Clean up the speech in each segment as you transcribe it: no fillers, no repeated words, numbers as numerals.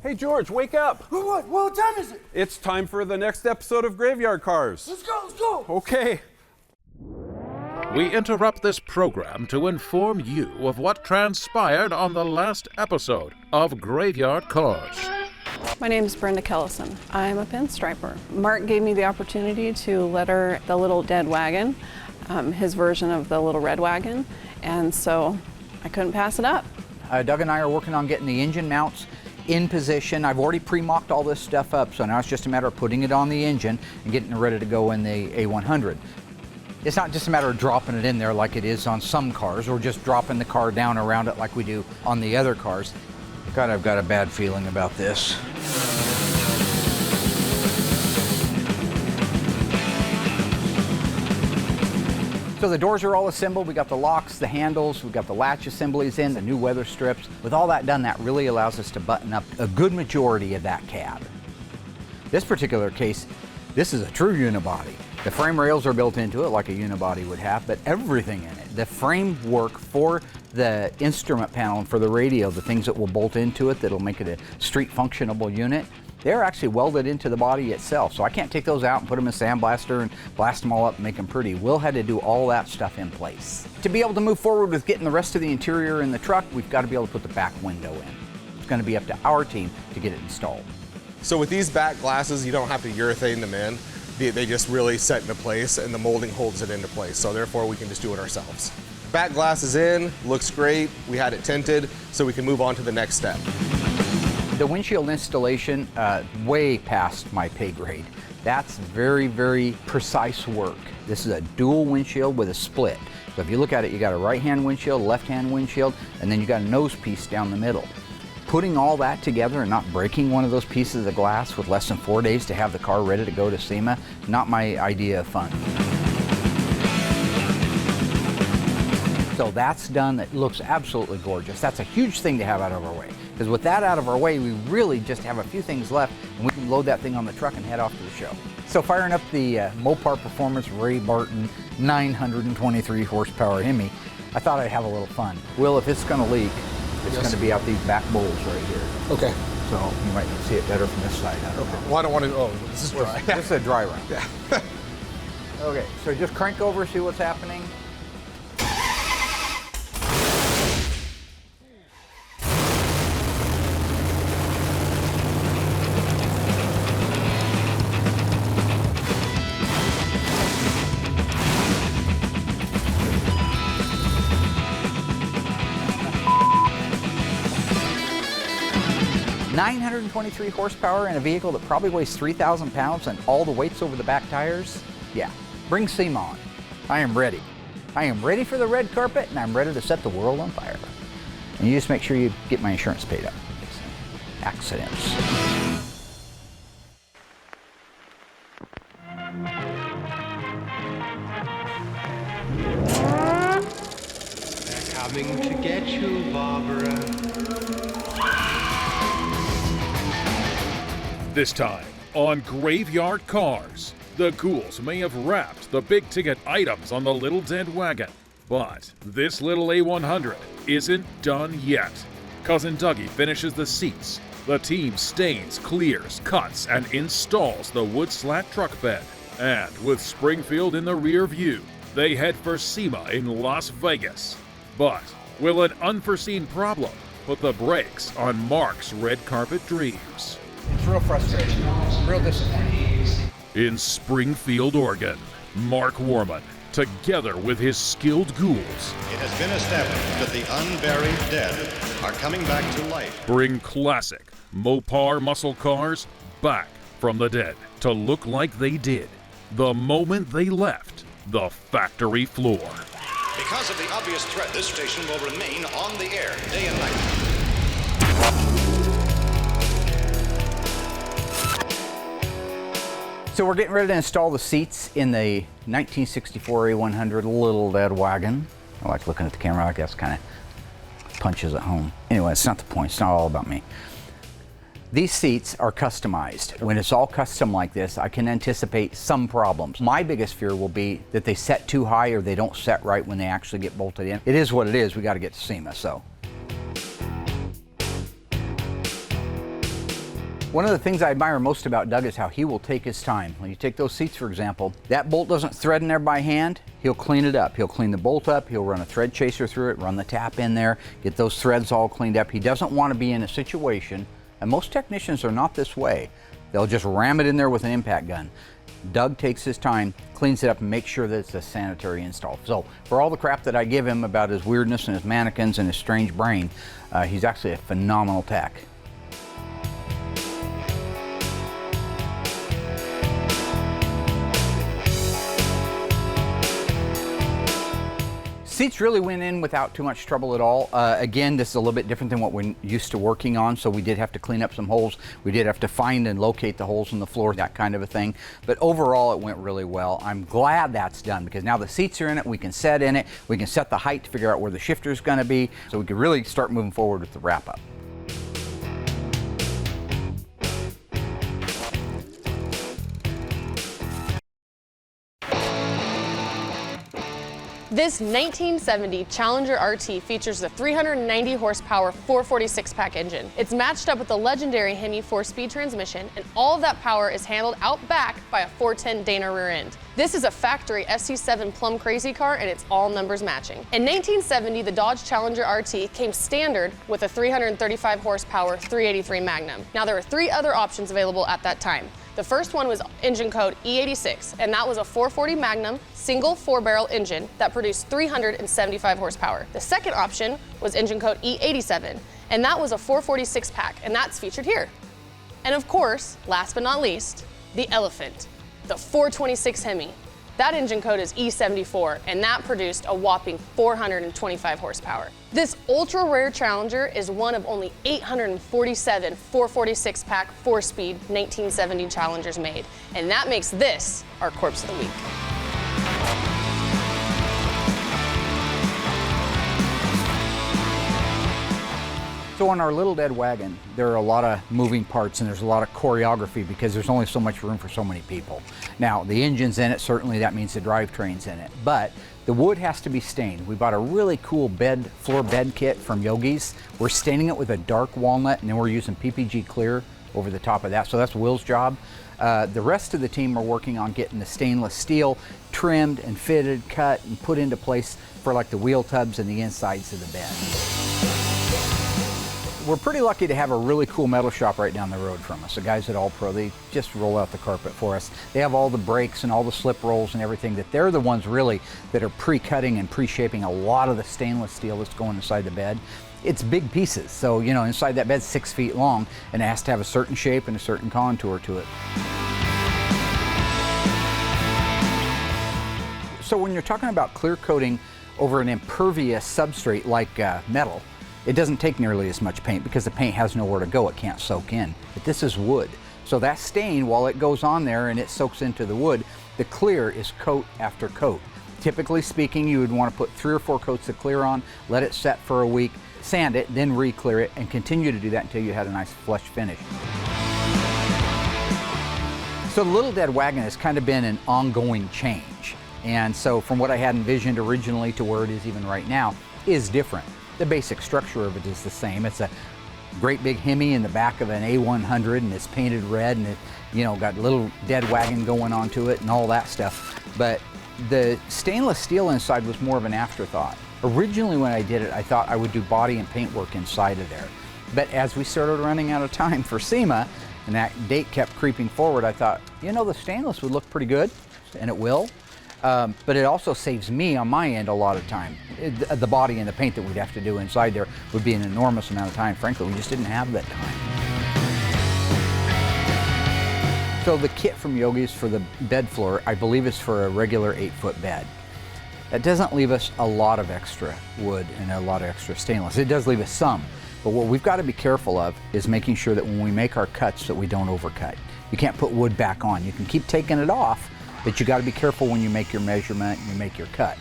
Hey, George, wake up. What time is it? It's time for the next episode of Graveyard Carz. Let's go. Okay. We interrupt this program to inform you of what transpired on the last episode of Graveyard Carz. My name is Brenda Kellison. I'm a pinstriper. Mark gave me the opportunity to letter the little dead wagon, his version of the little red wagon, and so I couldn't pass it up. Doug and I are working on getting the engine mounts in position. I've already pre-mocked all this stuff up, so now it's just a matter of putting it on the engine and getting it ready to go in the A100. It's not just a matter of dropping it in there like it is on some cars, or just dropping the car down around it like we do on the other cars. God, I've got a bad feeling about this. So the doors are all assembled. We got the locks, the handles, we've got the latch assemblies in, the new weather strips. With all that done, that really allows us to button up a good majority of that cab. This particular case, this is a true unibody. The frame rails are built into it like a unibody would have, but everything in it, the framework for the instrument panel and for the radio, the things that will bolt into it that'll make it a street functionable unit, they're actually welded into the body itself. So I can't take those out and put them in a sandblaster and blast them all up and make them pretty. Will had to do all that stuff in place. To be able to move forward with getting the rest of the interior in the truck, we've got to be able to put the back window in. It's going to be up to our team to get it installed. So with these back glasses, you don't have to urethane them in. They just really set into place, and the molding holds it into place. So therefore, we can just do it ourselves. Back glass is in, looks great. We had it tinted, so we can move on to the next step. The windshield installation, way past my pay grade. That's very, very precise work. This is a dual windshield with a split. So if you look at it, you got a right-hand windshield, left-hand windshield, and then you got a nose piece down the middle. Putting all that together and not breaking one of those pieces of glass with less than 4 days to have the car ready to go to SEMA, not my idea of fun. So that's done. It looks absolutely gorgeous. That's a huge thing to have out of our way. Because with that out of our way, we really just have a few things left, and we can load that thing on the truck and head off to the show. So firing up the Mopar Performance Ray Barton 923 horsepower Hemi, I thought I'd have a little fun. Will, if it's going to leak, it's going to be out these back bowls right here. Okay. So you might see it better from this side. I don't know. Well, I don't want to, oh, this is dry. This is a dry run. Yeah. Okay, so just crank over, see what's happening. .923 horsepower in a vehicle that probably weighs 3,000 pounds and all the weight's over the back tires? Yeah, bring SEMA on. I am ready. I am ready for the red carpet, and I'm ready to set the world on fire. And you just make sure you get my insurance paid up. Accidents. They're coming to get you, Barbara. This time on Graveyard Carz, the ghouls may have wrapped the big-ticket items on the little dead wagon, but this little A100 isn't done yet. Cousin Dougie finishes the seats, the team stains, clears, cuts, and installs the wood slat truck bed, and with Springfield in the rear view, they head for SEMA in Las Vegas. But will an unforeseen problem put the brakes on Mark's red carpet dreams? It's real frustrating, real disappointing. In Springfield, Oregon, Mark Warman, together with his skilled ghouls, It has been established that the unburied dead are coming back to life. bring classic Mopar muscle cars back from the dead to look like they did the moment they left the factory floor. Because of the obvious threat, this station will remain on the air day and night. So we're getting ready to install the seats in the 1964 A100 little dead wagon. I like looking at the camera like that's kind of punches at home. Anyway, it's not the point. It's not all about me. These seats are customized. When it's all custom like this, I can anticipate some problems. My biggest fear will be that they set too high or they don't set right when they actually get bolted in. It is what it is. We got to get to SEMA, so. One of the things I admire most about Doug is how he will take his time. When you take those seats, for example, that bolt doesn't thread in there by hand, he'll clean it up. He'll clean the bolt up, he'll run a thread chaser through it, run the tap in there, get those threads all cleaned up. He doesn't want to be in a situation, and most technicians are not this way. They'll just ram it in there with an impact gun. Doug takes his time, cleans it up, and makes sure that it's a sanitary install. So for all the crap that I give him about his weirdness and his mannequins and his strange brain, he's actually a phenomenal tech. Seats really went in without too much trouble at all. Again, this is a little bit different than what we're used to working on, so we did have to clean up some holes. We did have to find and locate the holes in the floor, that kind of a thing. But overall, it went really well. I'm glad that's done because now the seats are in it, we can set in it, we can set the height to figure out where the shifter is going to be, so we can really start moving forward with the wrap-up. This 1970 Challenger RT features the 390 horsepower 446 pack engine. It's matched up with the legendary Hemi 4-speed transmission, and all of that power is handled out back by a 410 Dana rear end. This is a factory SC7 plumb crazy car, and it's all numbers matching. In 1970, the Dodge Challenger RT came standard with a 335 horsepower 383 Magnum. Now there were 3 other options available at that time. The first one was engine code E86, and that was a 440 Magnum single 4-barrel engine that produced 375 horsepower. The second option was engine code E87, and that was a 446 pack, and that's featured here. And of course, last but not least, the elephant, the 426 Hemi. That engine code is E74, and that produced a whopping 425 horsepower. This ultra rare Challenger is one of only 847 446 pack 4-speed 1970 Challengers made, and that makes this our Corpse of the Week. So on our little dead wagon, there are a lot of moving parts and there's a lot of choreography because there's only so much room for so many people. Now, the engine's in it, certainly that means the drivetrain's in it, but the wood has to be stained. We bought a really cool floor bed kit from Yogi's. We're staining it with a dark walnut, and then we're using PPG clear over the top of that, so that's Will's job. The rest of the team are working on getting the stainless steel trimmed and fitted, cut, and put into place for like the wheel tubs and the insides of the bed. We're pretty lucky to have a really cool metal shop right down the road from us. The guys at All Pro, they just roll out the carpet for us. They have all the brakes and all the slip rolls and everything, that they're the ones really that are pre-cutting and pre-shaping a lot of the stainless steel that's going inside the bed. It's big pieces, so you know, inside that bed's 6 feet long and it has to have a certain shape and a certain contour to it. So when you're talking about clear coating over an impervious substrate like metal, it doesn't take nearly as much paint because the paint has nowhere to go, it can't soak in. But this is wood. So that stain, while it goes on there and it soaks into the wood, the clear is coat after coat. Typically speaking, you would want to put 3 or 4 coats of clear on, let it set for a week, sand it, then re-clear it, and continue to do that until you had a nice flush finish. So the Little Dead Wagon has kind of been an ongoing change. And so from what I had envisioned originally to where it is even right now is different. The basic structure of it is the same. It's a great big Hemi in the back of an A100, and it's painted red, and it, you know, got a little dead wagon going onto it and all that stuff. But the stainless steel inside was more of an afterthought. Originally when I did it, I thought I would do body and paint work inside of there. But as we started running out of time for SEMA, and that date kept creeping forward, I thought, you know, the stainless would look pretty good, and it will. But it also saves me on my end a lot of time. The body and the paint that we'd have to do inside there would be an enormous amount of time. Frankly, we just didn't have that time. So the kit from Yogi's for the bed floor, I believe, is for a regular 8-foot bed. That doesn't leave us a lot of extra wood and a lot of extra stainless. It does leave us some, but what we've got to be careful of is making sure that when we make our cuts that we don't overcut. You can't put wood back on. You can keep taking it off, but you got to be careful when you make your measurement and you make your cut.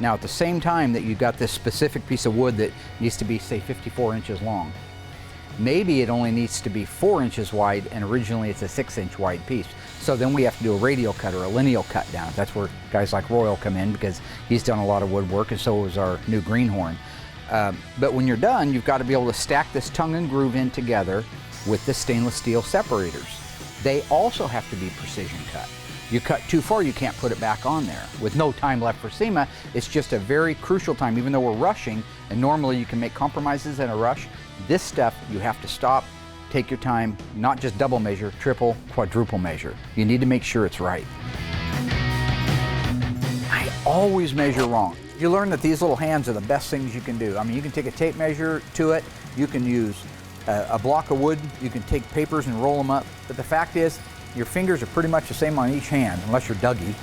Now, at the same time that you've got this specific piece of wood that needs to be, say, 54 inches long, maybe it only needs to be 4 inches wide, and originally it's a 6-inch wide piece. So then we have to do a radial cut or a lineal cut down. That's where guys like Royal come in, because he's done a lot of woodwork, and so is our new greenhorn. But when you're done, you've got to be able to stack this tongue and groove in together with the stainless steel separators. They also have to be precision cut. You cut too far, you can't put it back on there. With no time left for SEMA, it's just a very crucial time, even though we're rushing, and normally you can make compromises in a rush. This stuff, you have to stop, take your time, not just double measure, triple, quadruple measure. You need to make sure it's right. I always measure wrong. You learn that these little hands are the best things you can do. I mean, you can take a tape measure to it, you can use a block of wood, you can take papers and roll them up, but the fact is, your fingers are pretty much the same on each hand, unless you're Dougie.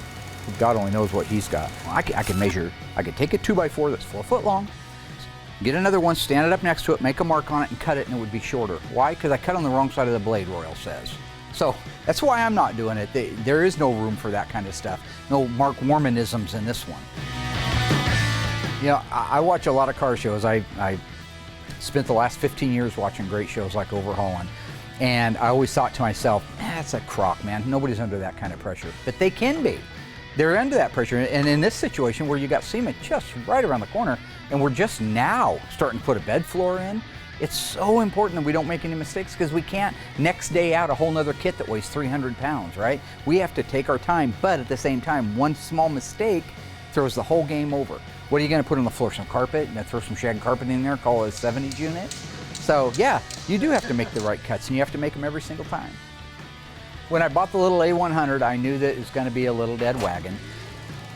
God only knows what he's got. I can measure, I could take a 2x4 that's 4 foot long, get another one, stand it up next to it, make a mark on it and cut it, and it would be shorter. Why? Because I cut on the wrong side of the blade, Royal says. So that's why I'm not doing it. There is no room for that kind of stuff. No Mark Warmanisms in this one. You know, I watch a lot of car shows. I spent the last 15 years watching great shows like Overhauling. And I always thought to myself, that's a crock, man. Nobody's under that kind of pressure. But they can be. They're under that pressure. And in this situation where you got SEMA just right around the corner, and we're just now starting to put a bed floor in, it's so important that we don't make any mistakes, because we can't next day out a whole nother kit that weighs 300 pounds, right? We have to take our time, but at the same time, one small mistake throws the whole game over. What are you gonna put on the floor? Some carpet? And throw some shag carpet in there, call it a 70s unit? So yeah, you do have to make the right cuts, and you have to make them every single time. When I bought the little A100, I knew that it was gonna be a little dead wagon.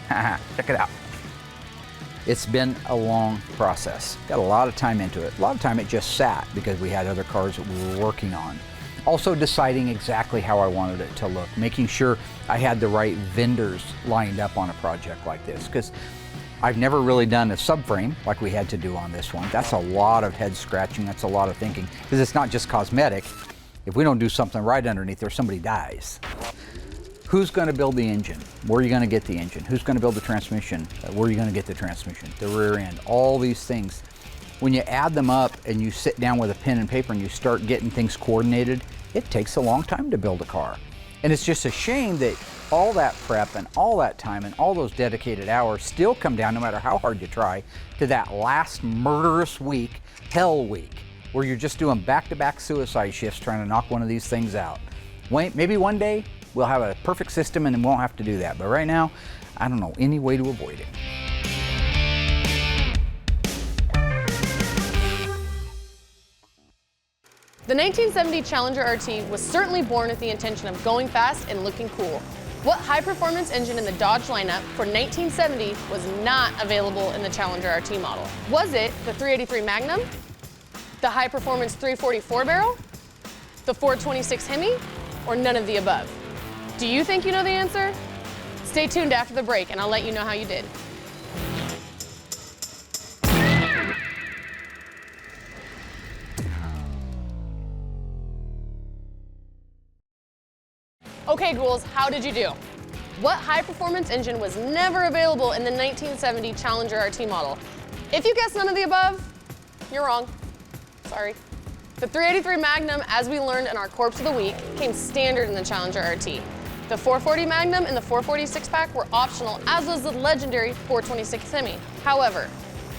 Check it out. It's been a long process. Got a lot of time into it. A lot of time it just sat because we had other cars that we were working on. Also deciding exactly how I wanted it to look, making sure I had the right vendors lined up on a project like this, because I've never really done a subframe like we had to do on this one. That's a lot of head scratching, that's a lot of thinking, because it's not just cosmetic. If we don't do something right underneath there, somebody dies. Who's going to build the engine? Where are you going to get the engine? Who's going to build the transmission? Where are you going to get the transmission? The rear end, all these things. When you add them up and you sit down with a pen and paper and you start getting things coordinated, it takes a long time to build a car. And it's just a shame that all that prep and all that time and all those dedicated hours still come down, no matter how hard you try, to that last murderous week, hell week, where you're just doing back-to-back suicide shifts trying to knock one of these things out. Maybe one day we'll have a perfect system and won't have to do that. But right now, I don't know any way to avoid it. The 1970 Challenger RT was certainly born with the intention of going fast and looking cool. What high-performance engine in the Dodge lineup for 1970 was not available in the Challenger RT model? Was it the 383 Magnum, the high-performance 344 barrel, the 426 Hemi, or none of the above? Do you think you know the answer? Stay tuned after the break and I'll let you know how you did. Okay, ghouls, how did you do? What high-performance engine was never available in the 1970 Challenger RT model? If you guessed none of the above, you're wrong. Sorry. The 383 Magnum, as we learned in our Corpse of the Week, came standard in the Challenger RT. The 440 Magnum and the 446 pack were optional, as was the legendary 426 Hemi. However,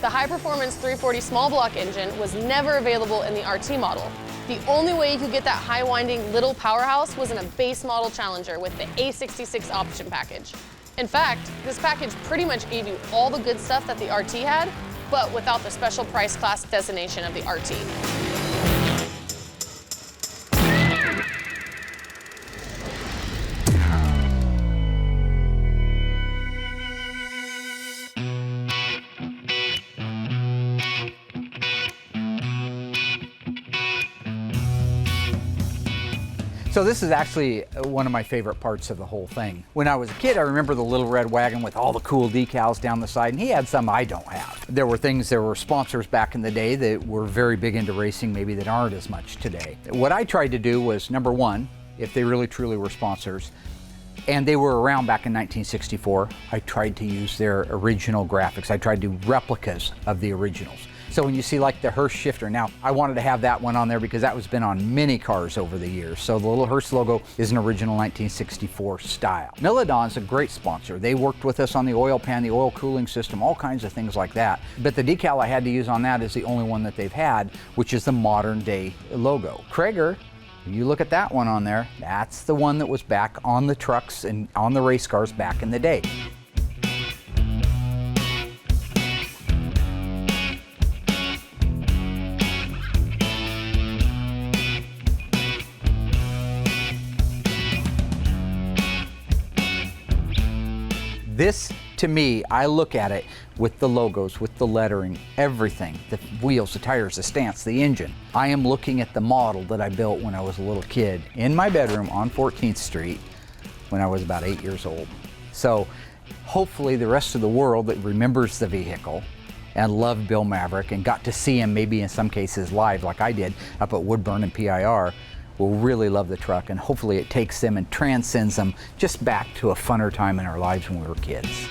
the high-performance 340 small block engine was never available in the RT model. The only way you could get that high-winding little powerhouse was in a base model Challenger with the A66 option package. In fact, this package pretty much gave you all the good stuff that the RT had, but without the special price class designation of the RT. So this is actually one of my favorite parts of the whole thing. When I was a kid, I remember the little red wagon with all the cool decals down the side, and he had some I don't have. There were sponsors back in the day that were very big into racing, maybe that aren't as much today. What I tried to do was, number one, if they really truly were sponsors, and they were around back in 1964, I tried to use their original graphics. I tried to do replicas of the originals. So when you see like the Hearst shifter, now I wanted to have that one on there because that was been on many cars over the years. So the little Hearst logo is an original 1964 style. Milidon's a great sponsor. They worked with us on the oil pan, the oil cooling system, all kinds of things like that. But the decal I had to use on that is the only one that they've had, which is the modern day logo. Krager You look at that one on there, that's the one that was back on the trucks and on the race cars back in the day. This, to me, I look at it with the logos, with the lettering, everything, the wheels, the tires, the stance, the engine. I am looking at the model that I built when I was a little kid in my bedroom on 14th Street when I was about 8 years old. So hopefully the rest of the world that remembers the vehicle and loved Bill Maverick and got to see him maybe in some cases live like I did up at Woodburn and PIR will really love the truck, and hopefully it takes them and transcends them just back to a funner time in our lives when we were kids.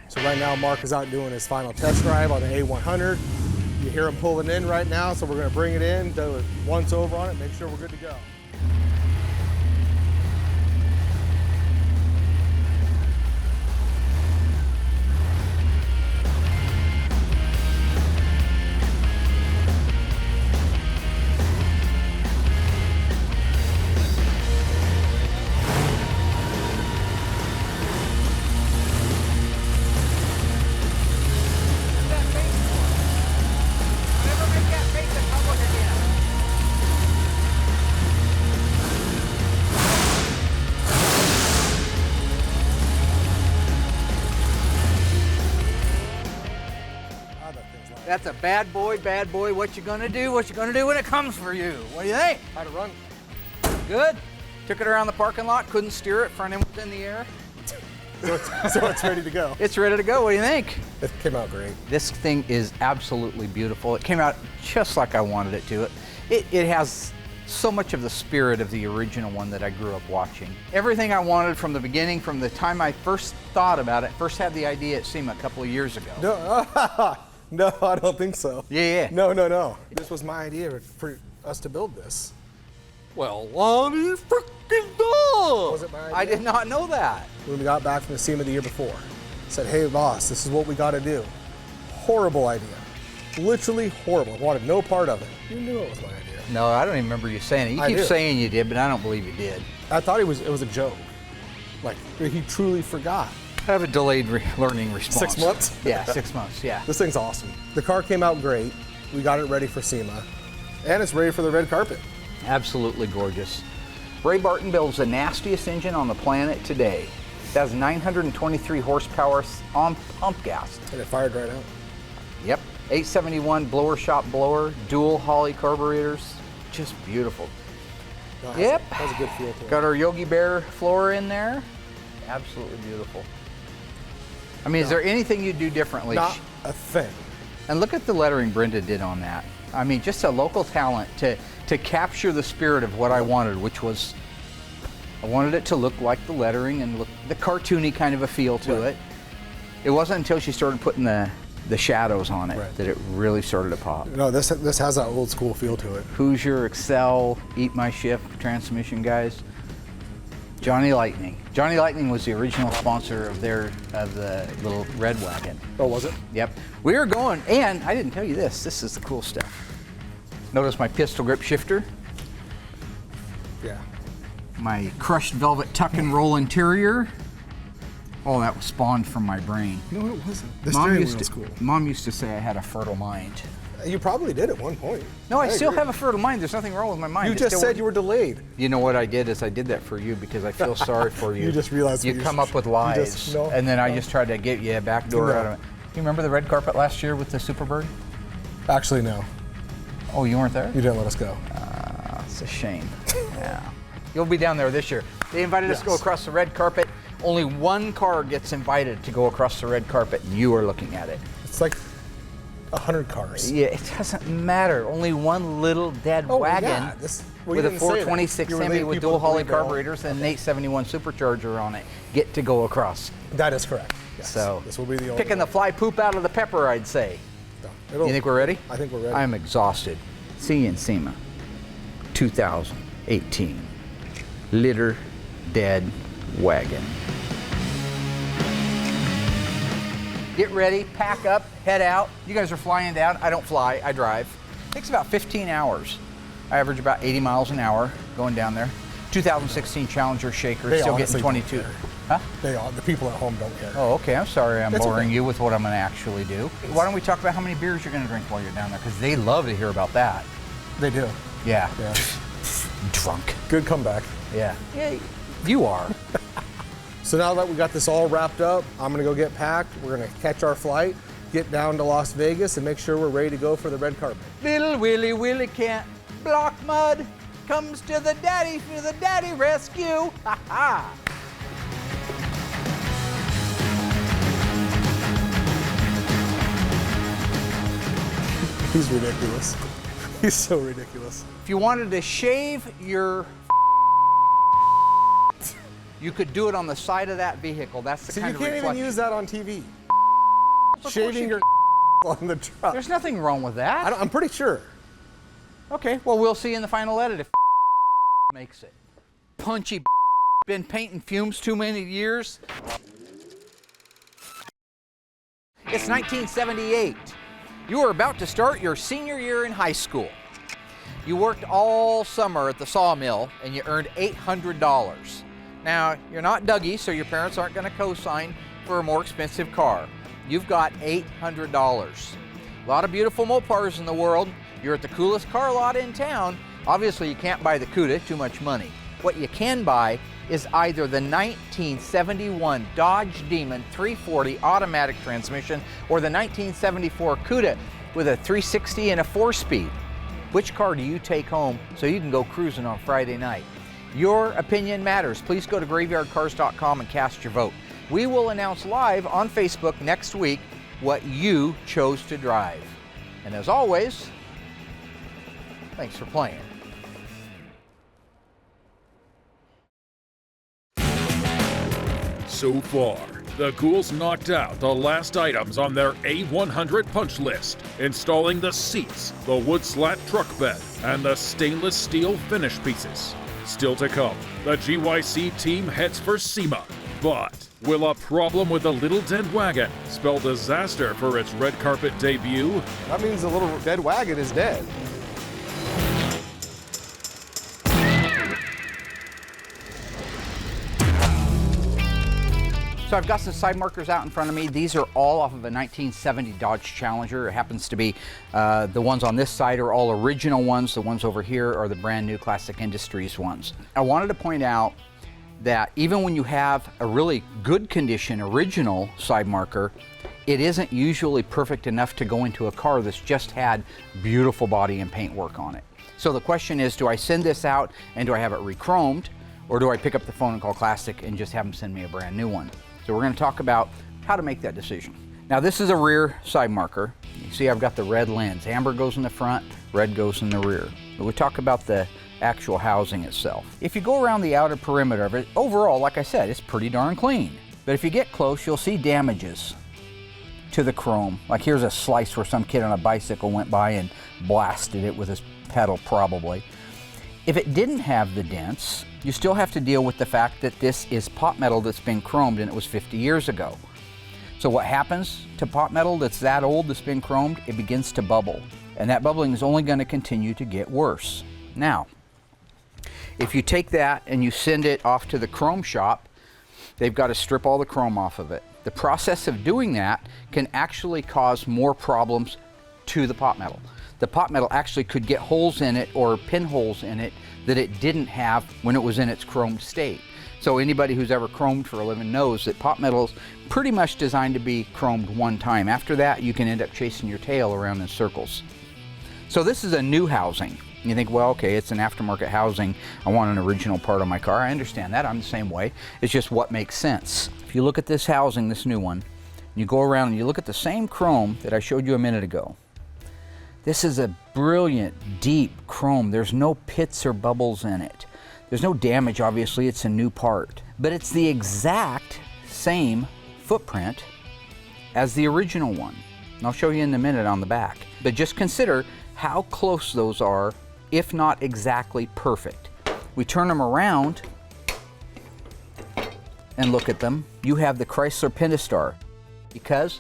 So right now Mark is out doing his final test drive on the A100. You hear him pulling in right now, so we're going to bring it in, do it once over on it, make sure we're good to go. That's a bad boy, bad boy. What you gonna do? What you gonna do when it comes for you? What do you think? How to run. Good. Took it around the parking lot, couldn't steer it, front end was in the air. So it's ready to go. It's ready to go. What do you think? It came out great. This thing is absolutely beautiful. It came out just like I wanted it to. It has so much of the spirit of the original one that I grew up watching. Everything I wanted from the beginning, from the time I first thought about it, first had the idea at SEMA a couple of years ago. No, I don't think so. Yeah. No. This was my idea for us to build this. Well, Lonnie freaking dog! Was it my idea? I did not know that. When we got back from the SEMA the year before, said, hey boss, this is what we got to do. Horrible idea. Literally horrible. Wanted no part of it. You knew it was my idea. No, I don't even remember you saying it. You keep saying you did, but I don't believe you did. I thought it was a joke. Like, he truly forgot. I have a delayed learning response. 6 months? Yeah, 6 months, yeah. This thing's awesome. The car came out great. We got it ready for SEMA. And it's ready for the red carpet. Absolutely gorgeous. Ray Barton builds the nastiest engine on the planet today. It has 923 horsepower on pump gas. And it fired right out. Yep. 871 blower shop blower, dual Holley carburetors. Just beautiful. No, Yep. Has a good feel to it. Got our Yogi Bear floor in there. Absolutely beautiful. I mean, is there anything you'd do differently? Not a thing. And look at the lettering Brenda did on that. I mean, just a local talent to capture the spirit of what I wanted, which was, I wanted it to look like the lettering and look the cartoony kind of a feel to it. It wasn't until she started putting the shadows on it that it really started to pop. No, this has that old school feel to it. Hoosier, Excel, Eat My Shift transmission guys. Johnny Lightning. Johnny Lightning was the original sponsor of the little red wagon. Oh, was it? Yep. We were going, and I didn't tell you this. This is the cool stuff. Notice my pistol grip shifter. Yeah. My crushed velvet tuck and roll interior. Oh, that was spawned from my brain. No, it wasn't. The steering wheel was cool. Mom used to say I had a fertile mind. You probably did at one point. No, I still have a fertile mind. There's nothing wrong with my mind. You just said you were delayed. You know what I did is I did that for you because I feel sorry for you. You just realized you come up with lies, and then I just tried to get you a back door out of it. You remember the red carpet last year with the Superbird? Actually, no. Oh, you weren't there? You didn't let us go. It's a shame. Yeah. You'll be down there this year. They invited us to go across the red carpet. Only one car gets invited to go across the red carpet, and you are looking at it. It's like 100 cars. Yeah, it doesn't matter. Only one little dead wagon with a 426 Hemi with dual Holley carburetors and an 871 Supercharger on it get to go across. That is correct. Yes. So this will be the only picking the fly poop out of the pepper, I'd say. No, you think we're ready? I think we're ready. I'm exhausted. See you in SEMA 2018. Litter Dead Wagon. get ready, pack up, head out. You guys are flying down. I don't fly, I drive. Takes about 15 hours. I average about 80 miles an hour going down there. 2016 Challenger Shaker, still getting 22. Huh? The people at home don't care. Oh, okay, I'm sorry I'm boring you with what I'm gonna actually do. Why don't we talk about how many beers you're gonna drink while you're down there? Because they love to hear about that. They do. Yeah. Yeah. Drunk. Good comeback. Yeah. Yeah, you are. So now that we got this all wrapped up, I'm gonna go get packed. We're gonna catch our flight, get down to Las Vegas, and make sure we're ready to go for the red carpet. Little Willie can't block mud. Comes to the daddy for the daddy rescue. Ha ha. He's ridiculous. He's so ridiculous. If you wanted to shave your you could do it on the side of that vehicle. That's the So kind you of can't even reflection. use that on TV. Shaving your on the truck. There's nothing wrong with that. I'm pretty sure. Okay, well, we'll see in the final edit if makes it. Punchy been painting fumes too many years. It's 1978. You are about to start your senior year in high school. You worked all summer at the sawmill and you earned $800. Now, you're not Dougie, so your parents aren't going to co-sign for a more expensive car. You've got $800. A lot of beautiful Mopars in the world. You're at the coolest car lot in town. Obviously, you can't buy the Cuda, too much money. What you can buy is either the 1971 Dodge Demon 340 automatic transmission or the 1974 Cuda with a 360 and a 4-speed. Which car do you take home so you can go cruising on Friday night? Your opinion matters. Please go to graveyardcars.com and cast your vote. We will announce live on Facebook next week what you chose to drive. And as always, thanks for playing. So far, the Ghouls knocked out the last items on their A100 punch list, installing the seats, the wood slat truck bed, and the stainless steel finish pieces. Still to come, the GYC team heads for SEMA. But will a problem with the little dead wagon spell disaster for its red carpet debut? That means the little dead wagon is dead. So I've got some side markers out in front of me. These are all off of a 1970 Dodge Challenger. It happens to be the ones on this side are all original ones. The ones over here are the brand new Classic Industries ones. I wanted to point out that even when you have a really good condition original side marker, it isn't usually perfect enough to go into a car that's just had beautiful body and paint work on it. So the question is, do I send this out and do I have it re-chromed, or do I pick up the phone and call Classic and just have them send me a brand new one? So we're going to talk about how to make that decision. Now this is a rear side marker. You see I've got the red lens. Amber goes in the front, red goes in the rear. But we talk about the actual housing itself. If you go around the outer perimeter of it, overall, like I said, it's pretty darn clean. But if you get close, you'll see damages to the chrome. Like here's a slice where some kid on a bicycle went by and blasted it with his pedal probably. If it didn't have the dents, you still have to deal with the fact that this is pot metal that's been chromed and it was 50 years ago. So what happens to pot metal that's that old, that's been chromed? It begins to bubble. And that bubbling is only going to continue to get worse. Now, if you take that and you send it off to the chrome shop, they've got to strip all the chrome off of it. The process of doing that can actually cause more problems to the pot metal. The pot metal actually could get holes in it or pinholes in it that it didn't have when it was in its chromed state. So anybody who's ever chromed for a living knows that pot metal's pretty much designed to be chromed one time. After that, you can end up chasing your tail around in circles. So this is a new housing. You think, well, okay, it's an aftermarket housing. I want an original part of my car. I understand that. I'm the same way. It's just what makes sense. If you look at this housing, this new one, and you go around and you look at the same chrome that I showed you a minute ago. This is a brilliant, deep chrome. There's no pits or bubbles in it. There's no damage, obviously, it's a new part. But it's the exact same footprint as the original one. And I'll show you in a minute on the back. But just consider how close those are, if not exactly perfect. We turn them around and look at them. You have the Chrysler Pentastar because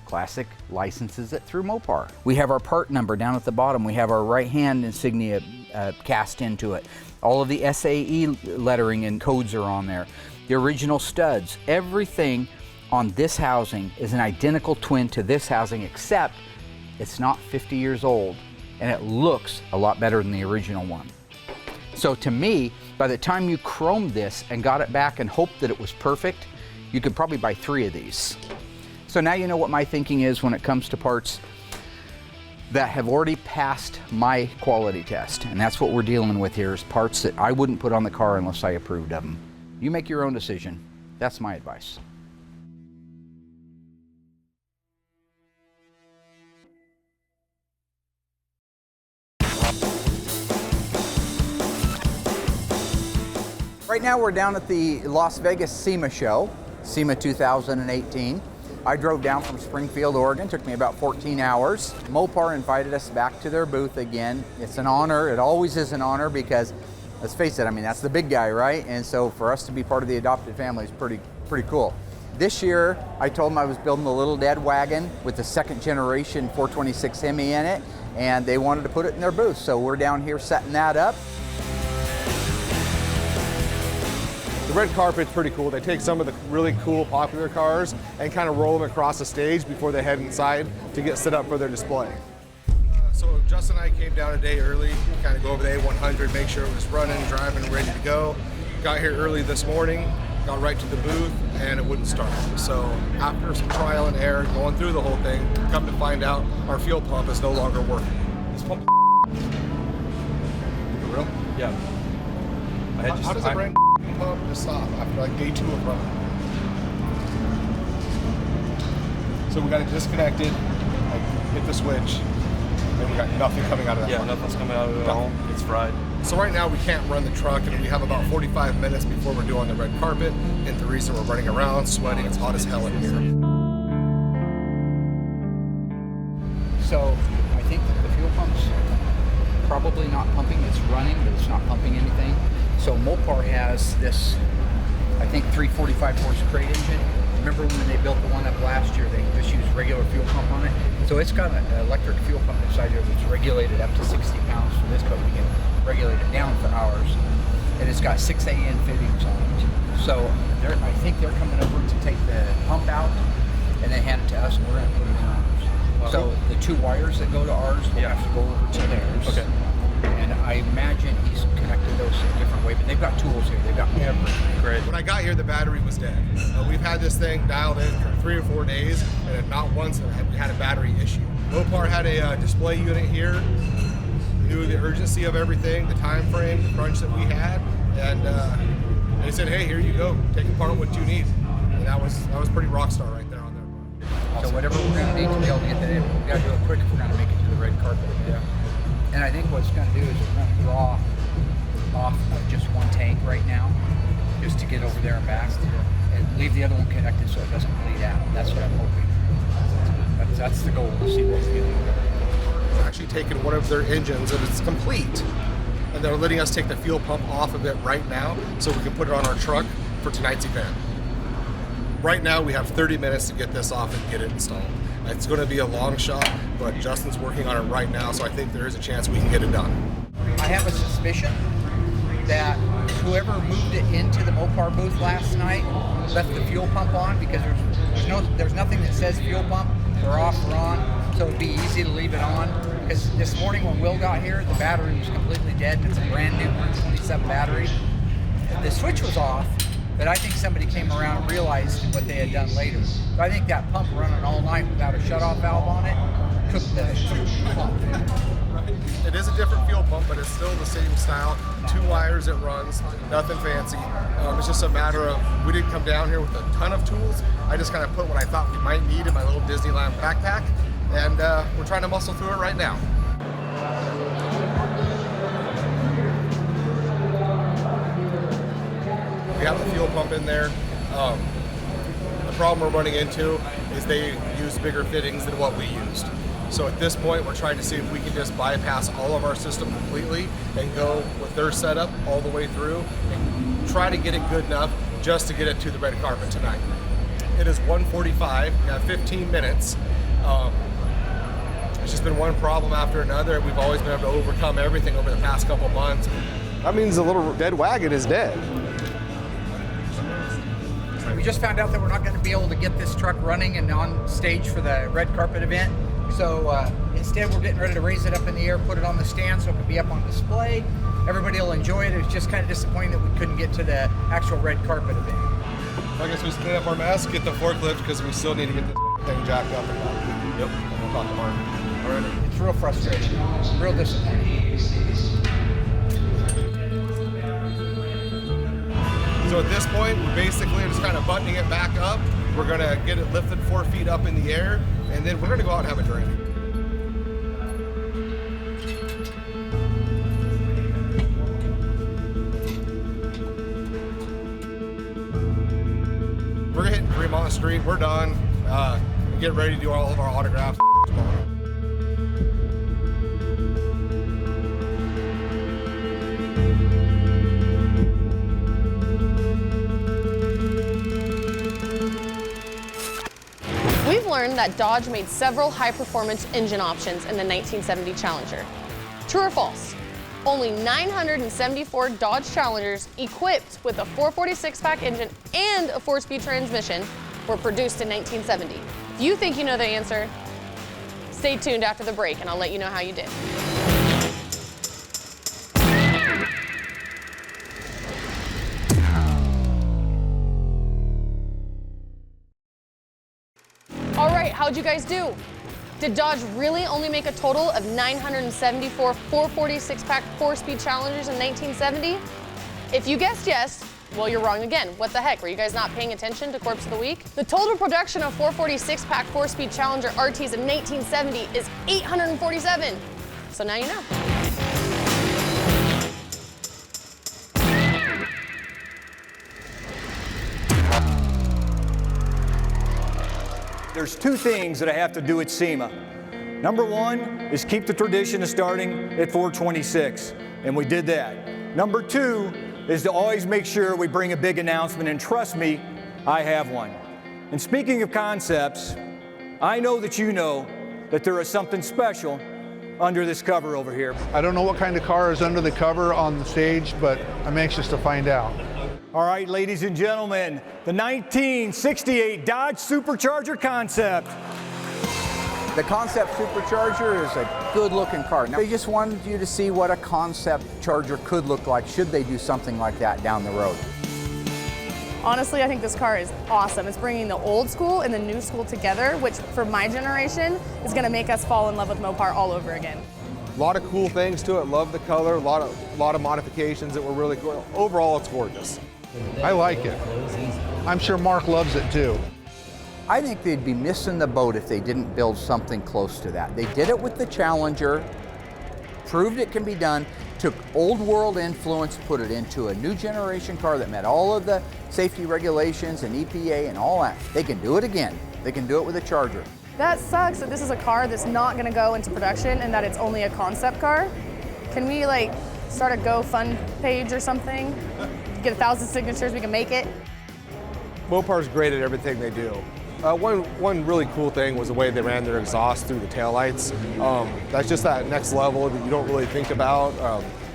Classic licenses it through Mopar. We have our part number down at the bottom. We have our right hand insignia cast into it. All of the SAE lettering and codes are on there. The original studs, everything on this housing is an identical twin to this housing, except it's not 50 years old and it looks a lot better than the original one. So to me, by the time you chromed this and got it back and hoped that it was perfect, you could probably buy 3 of these. So now you know what my thinking is when it comes to parts that have already passed my quality test. And that's what we're dealing with here, is parts that I wouldn't put on the car unless I approved of them. You make your own decision. That's my advice. Right now we're down at the Las Vegas SEMA show, SEMA 2018. I drove down from Springfield, Oregon. Took me about 14 hours. Mopar invited us back to their booth again. It's an honor. It always is an honor because, let's face it, I mean, that's the big guy, right? And so for us to be part of the adopted family is pretty cool. This year, I told them I was building a little dead wagon with the 2nd generation 426 Hemi in it, and they wanted to put it in their booth. So we're down here setting that up. The red carpet's pretty cool. They take some of the really cool, popular cars and kind of roll them across the stage before they head inside to get set up for their display. So Justin and I came down a day early, kind of go over the A100, make sure it was running, driving, ready to go. Got here early this morning, got right to the booth, and it wouldn't start. So after some trial and error, going through the whole thing, come to find out our fuel pump is no longer working. This pump. For real? Yeah. How does a brand pump just stop after like day 2 of running? So we got it disconnected, like hit the switch, and we got nothing coming out of that. Yeah, nothing's coming out of it at all. It's fried. So right now we can't run the truck, and we have about 45 minutes before we're doing the red carpet. And the reason we're running around, sweating, it's hot as hell in here. So I think that the fuel pump's probably not pumping. It's running, but it's not pumping anything. So Mopar has this, I think, 345 horse crate engine. Remember when they built the one up last year, they just used regular fuel pump on it? So it's got an electric fuel pump inside here that's regulated up to 60 pounds for this, but we can regulate it down for ours. And it's got 6 AN fittings on it. So I think they're coming over to take the pump out and then hand it to us, and we're going to put it in ours. So the 2 wires that go to ours will have to go over to theirs. Okay. And I imagine he's connected those a different way, but they've got tools here. They've got everything. Great. When I got here, the battery was dead. We've had this thing dialed in for 3 or 4 days, and not once have we had a battery issue. Mopar had a display unit here, knew the urgency of everything, the time frame, the crunch that we had, and they said, hey, here you go, take apart what you need. And that was pretty rock star right there on their part. So whatever we're going to need to be able to get that in, we've got to do it quick if we're going to make it to the red carpet. Yeah. And I think what it's going to do is we're going to draw off of just one tank right now, just to get over there and back, and leave the other one connected so it doesn't bleed out. That's what I'm hoping. That's the goal, to see what we can do. We're actually taking one of their engines and it's complete, and they're letting us take the fuel pump off of it right now so we can put it on our truck for tonight's event. Right now we have 30 minutes to get this off and get it installed. It's going to be a long shot, but Justin's working on it right now, so I think there is a chance we can get it done. I have a suspicion that whoever moved it into the Mopar booth last night left the fuel pump on, because there's nothing that says fuel pump or off or on, so it'd be easy to leave it on. Because this morning when Will got here, the battery was completely dead. It's a brand new 127 battery. The switch was off, but I think somebody came around and realized what they had done later. So I think that pump running all night without a shutoff valve on it took the pump. It is a different fuel pump, but it's still the same style. 2 wires it runs, nothing fancy. It's just a matter of, we didn't come down here with a ton of tools. I just kind of put what I thought we might need in my little Disneyland backpack, and we're trying to muscle through it right now. We have the fuel pump in there. The problem we're running into is they use bigger fittings than what we used. So at this point, we're trying to see if we can just bypass all of our system completely and go with their setup all the way through and try to get it good enough just to get it to the red carpet tonight. It is 1:45, we have 15 minutes, It's just been one problem after another. We've always been able to overcome everything over the past couple months. That means the little dead wagon is dead. We just found out that we're not going to be able to get this truck running and on stage for the red carpet event. So instead, we're getting ready to raise it up in the air, put it on the stand so it can be up on display. Everybody will enjoy it. It's just kind of disappointing that we couldn't get to the actual red carpet event. I guess we clean up our mess, get the forklift, because we still need to get this thing jacked up and done. Yep, we'll talk tomorrow. All right. It's real frustrating, real disappointing. So at this point, we're basically just kind of buttoning it back up. We're going to get it lifted 4 feet up in the air, and then we're going to go out and have a drink. We're hitting Fremont Street. We're done. Get ready to do all of our autographs tomorrow. We've learned that Dodge made several high-performance engine options in the 1970 Challenger. True or false? Only 974 Dodge Challengers equipped with a 446-pack engine and a 4-speed transmission were produced in 1970. If you think you know the answer, stay tuned after the break and I'll let you know how you did. All right, how'd you guys do? Did Dodge really only make a total of 974 446-pack 4-speed Challengers in 1970? If you guessed yes, well, you're wrong again. What the heck? Were you guys not paying attention to Corpse of the Week? The total production of 446-pack 4-speed Challenger RTs in 1970 is 847. So now you know. There's two things that I have to do at SEMA. Number one is keep the tradition of starting at 426, and we did that. Number two is to always make sure we bring a big announcement, and trust me, I have one. And speaking of concepts, I know that you know that there is something special under this cover over here. I don't know what kind of car is under the cover on the stage, but I'm anxious to find out. All right, ladies and gentlemen, the 1968 Dodge Supercharger concept. The concept Supercharger is a good-looking car. Now, they just wanted you to see what a concept Charger could look like should they do something like that down the road. Honestly, I think this car is awesome. It's bringing the old school and the new school together, which for my generation is going to make us fall in love with Mopar all over again. A lot of cool things to it. Love the color. A lot of modifications that were really cool. Overall, it's gorgeous. I like it. I'm sure Mark loves it too. I think they'd be missing the boat if they didn't build something close to that. They did it with the Challenger, proved it can be done, took old world influence, put it into a new generation car that met all of the safety regulations and EPA and all that. They can do it again. They can do it with a Charger. That sucks that this is a car that's not going to go into production and that it's only a concept car. Can we like start a GoFund page or something? Get 1,000 signatures, we can make it. Mopar's great at everything they do. One really cool thing was the way they ran their exhaust through the taillights. That's just that next level that you don't really think about.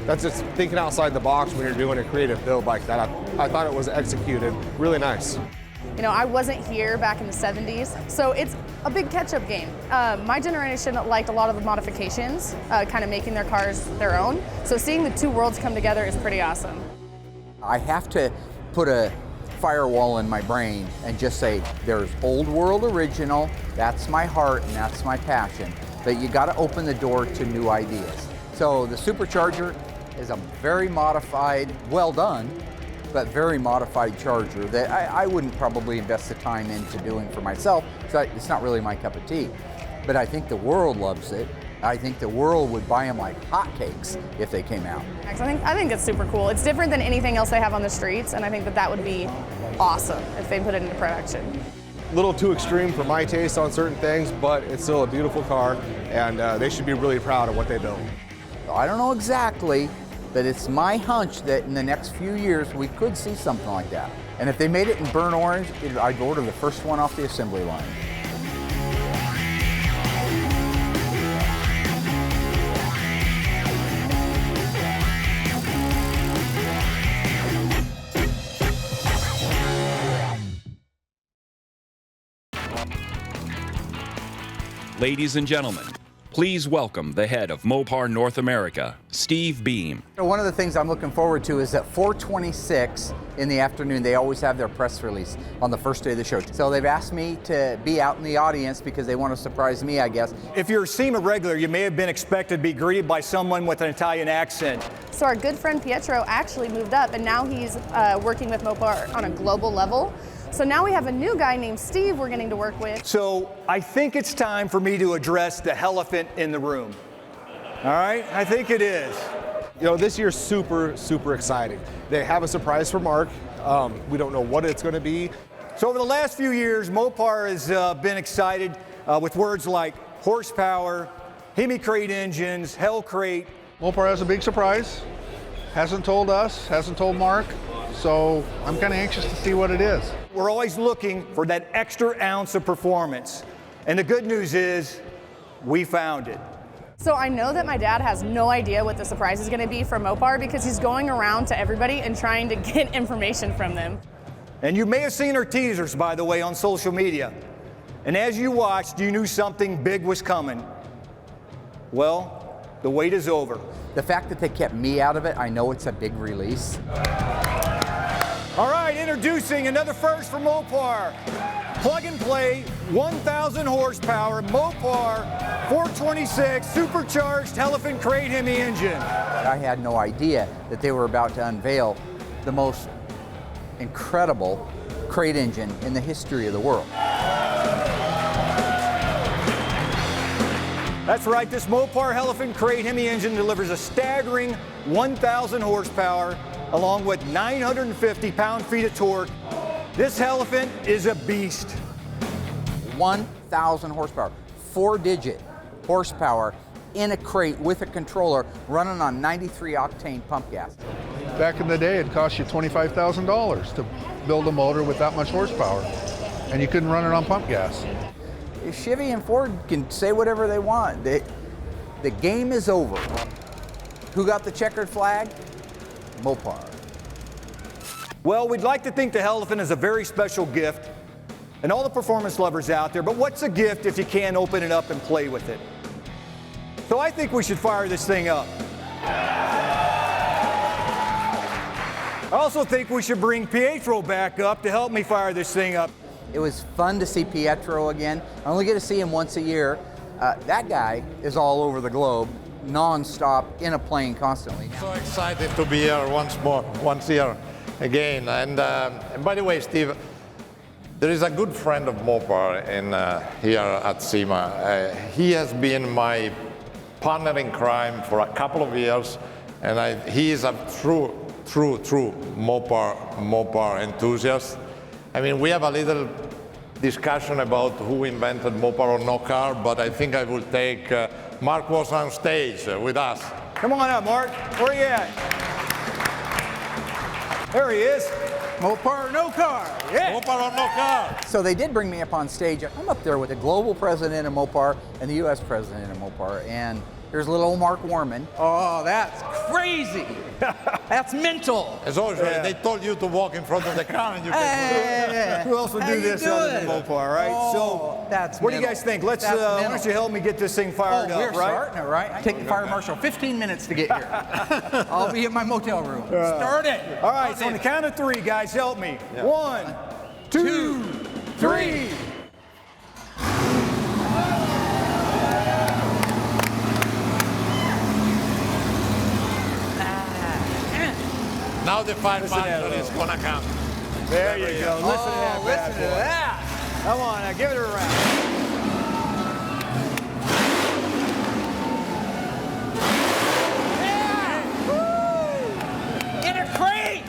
That's just thinking outside the box when you're doing a creative build like that. I thought it was executed really nice. You know, I wasn't here back in the 70s, so it's a big catch-up game. My generation liked a lot of the modifications, kind of making their cars their own. So seeing the two worlds come together is pretty awesome. I have to put a firewall in my brain and just say, there's old world original, that's my heart and that's my passion, but you got to open the door to new ideas. So the Supercharger is a very modified, well done, but very modified Charger that I wouldn't probably invest the time into doing for myself, so it's not really my cup of tea. But I think the world loves it. I think the world would buy them like hotcakes if they came out. I think it's super cool. It's different than anything else they have on the streets, and I think that would be awesome if they put it into production. A little too extreme for my taste on certain things, but it's still a beautiful car, and they should be really proud of what they built. I don't know exactly, but it's my hunch that in the next few years we could see something like that. And if they made it in burnt orange, I'd order the first one off the assembly line. Ladies and gentlemen, please welcome the head of Mopar North America, Steve Beam. One of the things I'm looking forward to is at 4:26 in the afternoon, they always have their press release on the first day of the show. So they've asked me to be out in the audience because they want to surprise me, I guess. If you're a SEMA regular, you may have been expected to be greeted by someone with an Italian accent. So our good friend Pietro actually moved up, and now he's working with Mopar on a global level. So now we have a new guy named Steve we're getting to work with. So I think it's time for me to address the elephant in the room. All right, I think it is. You know, this year's super, super exciting. They have a surprise for Mark. We don't know what it's going to be. So over the last few years, Mopar has been excited with words like horsepower, Hemi crate engines, Hell crate. Mopar has a big surprise. Hasn't told us, hasn't told Mark. So I'm kind of anxious to see what it is. We're always looking for that extra ounce of performance. And the good news is, we found it. So I know that my dad has no idea what the surprise is going to be for Mopar because he's going around to everybody and trying to get information from them. And you may have seen our teasers, by the way, on social media. And as you watched, you knew something big was coming. Well, the wait is over. The fact that they kept me out of it, I know it's a big release. All right, introducing another first for Mopar. Plug and play, 1,000 horsepower, Mopar 426 supercharged elephant crate Hemi engine. I had no idea that they were about to unveil the most incredible crate engine in the history of the world. That's right, this Mopar elephant crate Hemi engine delivers a staggering 1,000 horsepower along with 950 pound-feet of torque. This elephant is a beast. 1,000 horsepower, 4-digit horsepower in a crate with a controller running on 93 octane pump gas. Back in the day, it cost you $25,000 to build a motor with that much horsepower, and you couldn't run it on pump gas. Chevy and Ford can say whatever they want. The game is over. Who got the checkered flag? Mopar. Well, we'd like to think the elephant is a very special gift, and all the performance lovers out there, but what's a gift if you can't open it up and play with it? So I think we should fire this thing up. I also think we should bring Pietro back up to help me fire this thing up. It was fun to see Pietro again. I only get to see him once a year. That guy is all over the globe, non-stop, in a plane constantly. So excited to be here once here again. And by the way, Steve, there is a good friend of Mopar here at SEMA. He has been my partner in crime for a couple of years, and he is a true Mopar enthusiast. I mean, we have a little discussion about who invented Mopar or no car, but I think I will take Mark was on stage with us. Come on up, Mark. Where are you at? There he is. Mopar or no car. Yeah. Mopar or no car. So they did bring me up on stage. I'm up there with the global president of Mopar and the U.S. president of Mopar, and here's little old Mark Warman. Oh, that's crazy. That's mental. As always, they told you to walk in front of the car and you can Who else would do this other than Mopar, right? Oh, that's what do you guys think? Let's, why don't you help me get this thing fired up, we're right? starting it, right? I take the fire marshal 15 minutes to get here. I'll be at my motel room. Start it. All right, so on the count of 3, guys, help me. Yeah. 1, 2, 3. Now the fire marshal is gonna come. There you go. Listen to that. Listen to that. Come on, now give it a round. In a crate!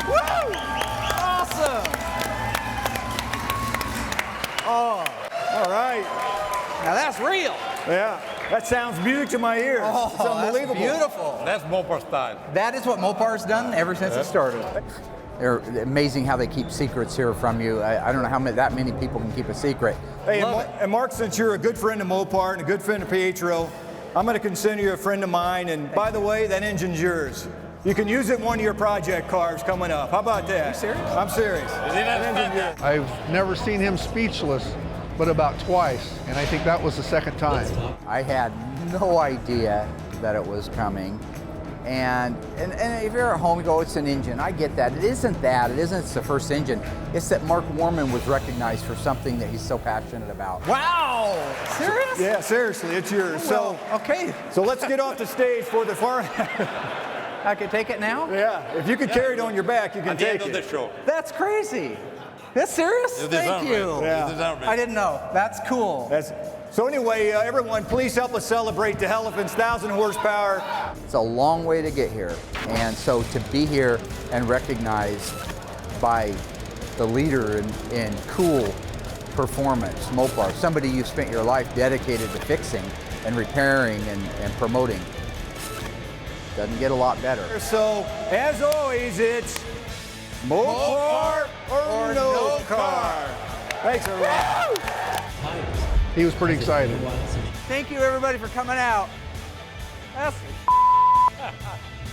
Woo! Awesome! Oh, all right. Now that's real. Yeah, that sounds music to my ears. Oh, it's unbelievable. That's beautiful. That's Mopar style. That is what Mopar's done ever since it started. They're amazing how they keep secrets here from you. I don't know how that many people can keep a secret. Hey, and Mark, since you're a good friend of Mopar and a good friend of Pietro, I'm going to consider you a friend of mine. And by the way, that engine's yours. You can use it in one of your project cars coming up. How about that? Are you serious? I'm serious. I've never seen him speechless but about twice, and I think that was the second time. I had no idea that it was coming. And if you're at home, you go, it's an engine. I get that. It isn't that. It isn't it's the first engine. It's that Mark Warman was recognized for something that he's so passionate about. Wow! Serious? Yeah, seriously, it's yours. Well, okay. So let's get off the stage for the farm. I can take it now? Yeah, if you can carry it on your back, you can take it. At the end of the show. That's crazy. That's serious? You Thank deserve you. it. Yeah. You deserve it. I didn't know. That's cool. So anyway, everyone, please help us celebrate the Elephant's 1,000 horsepower. It's a long way to get here. And so to be here and recognized by the leader in cool performance, Mopar, somebody you spent your life dedicated to fixing and repairing and promoting, doesn't get a lot better. So, as always, it's Mopar or no car. Thanks, everyone. He was pretty excited. Thank you, everybody, for coming out. That's...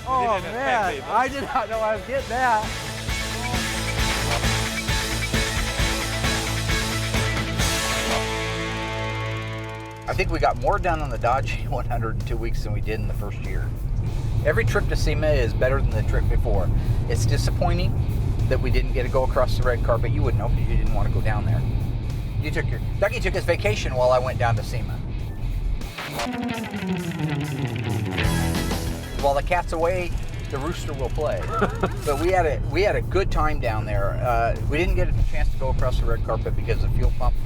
Oh, man. I did not know I was getting that. I think we got more done on the Dodge 100 in 2 weeks than we did in the first year. Every trip to SEMA is better than the trip before. It's disappointing that we didn't get to go across the red carpet. You wouldn't know because you didn't want to go down there. Dougie took his vacation while I went down to SEMA. While the cat's away, the rooster will play. But we had a good time down there. We didn't get a chance to go across the red carpet because the fuel pump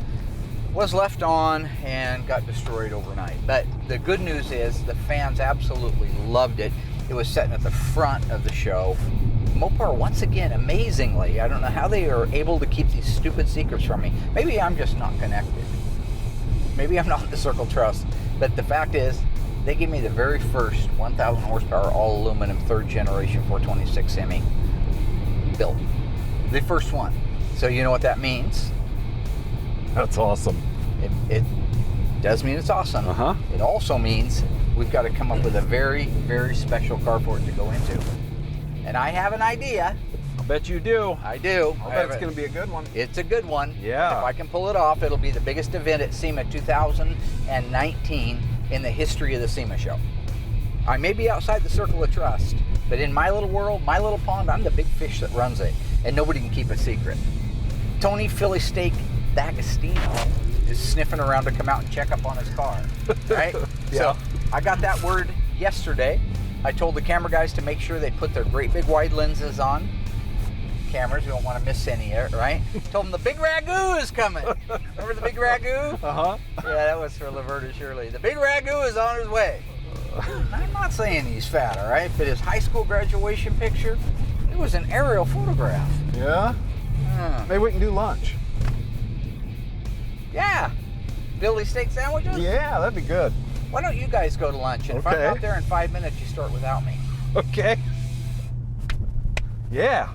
was left on and got destroyed overnight. But the good news is the fans absolutely loved it. It was sitting at the front of the show. Mopar, once again, amazingly, I don't know how they are able to keep these stupid secrets from me. Maybe I'm just not connected. Maybe I'm not in the Circle Trust. But the fact is, they gave me the very first 1,000 horsepower all aluminum 3rd generation 426 Hemi built. The first one. So you know what that means? That's awesome. It does mean it's awesome. Uh-huh. It also means we've got to come up with a very, very special car for it to go into. And I have an idea. I'll bet you do. I do. I'll bet it's going to be a good one. It's a good one. Yeah. If I can pull it off, it'll be the biggest event at SEMA 2019 in the history of the SEMA show. I may be outside the circle of trust, but in my little world, my little pond, I'm the big fish that runs it, and nobody can keep a secret. Tony Philly Steak D'Agostino is sniffing around to come out and check up on his car, right? Yeah. So I got that word yesterday. I told the camera guys to make sure they put their great big wide lenses on. Cameras, we don't want to miss any, right? Told them the big ragu is coming. Remember the big ragu? Uh-huh. Yeah, that was for Laverta Shirley. The big ragu is on his way. I'm not saying he's fat, all right? But his high school graduation picture, it was an aerial photograph. Yeah? Maybe we can do lunch. Yeah. Philly steak sandwiches? Yeah, that'd be good. Why don't you guys go to lunch? And if I'm out there in 5 minutes, you start without me. Okay. Yeah.